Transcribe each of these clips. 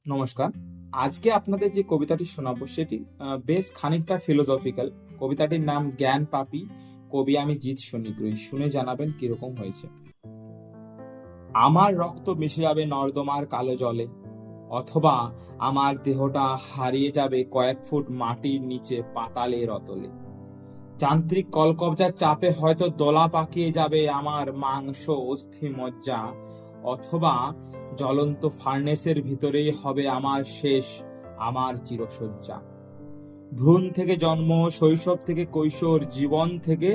নমস্কার। আজকে আপনাদের যে কবিতাটি শোনাবো সেটি বেশ খানিকটা ফিলোসফিক্যাল। কবিতাটির নাম 'জ্ঞান পাপী'। কবি আমি জিৎ শনিগ্রহী। শুনে জানাবেন কিরকম হয়েছে। আমার রক্ত মিশে যাবে নর্দমার কালো জলে, অথবা আমার দেহটা হারিয়ে যাবে কয়েক ফুট মাটির নিচে পাতালের অতলে। যান্ত্রিক কলকব্জার চাপে হয়তো দোলা পাকিয়ে যাবে আমার মাংস অস্থি মজ্জা, অথবা জ্বলন্ত ফার্নেসের ভিতরেই হবে আমার শেষ, আমার চিরসজ্জা। ভ্রূণ থেকে জন্ম, শৈশব থেকে কৈশোর, জীবন থেকে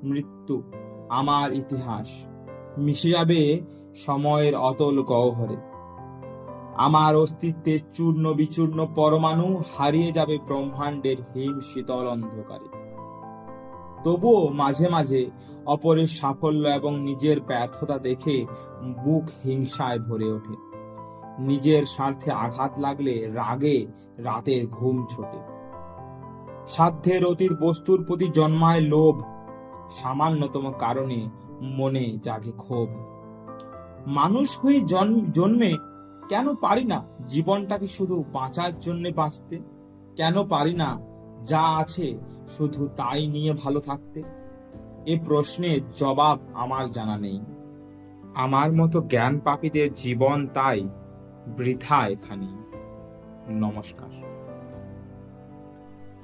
মৃত্যু, আমার ইতিহাস মিশে যাবে সময়ের অতল গহ্বরে। আমার অস্তিত্বের চূর্ণ বিচূর্ণ পরমাণু হারিয়ে যাবে ব্রহ্মাণ্ডের হিম শীতল অন্ধকারে। তবুও মাঝে মাঝে অপরের সাফল্য এবং নিজের ব্যর্থতা দেখে বুক হিংসায় ভরে ওঠে। নিজের স্বার্থে আঘাত লাগলে রাগে রাতের ঘুম ছোটে। সাধ্যের অতীত বস্তুর প্রতি জন্মায় লোভ, সামান্যতম কারণে মনে জাগে ক্ষোভ। মানুষ হয়ে জন্মে কেন পারি না জীবনটাকে শুধু বাঁচার জন্য বাঁচতে? কেন পারি না যা আছে শুধু তাই নিয়ে ভালো থাকতে? এ প্রশ্নের জবাব আমার জানা নেই। আমার মতো জ্ঞান পাপীদের জীবন তাই বৃথা এখানেই। নমস্কার।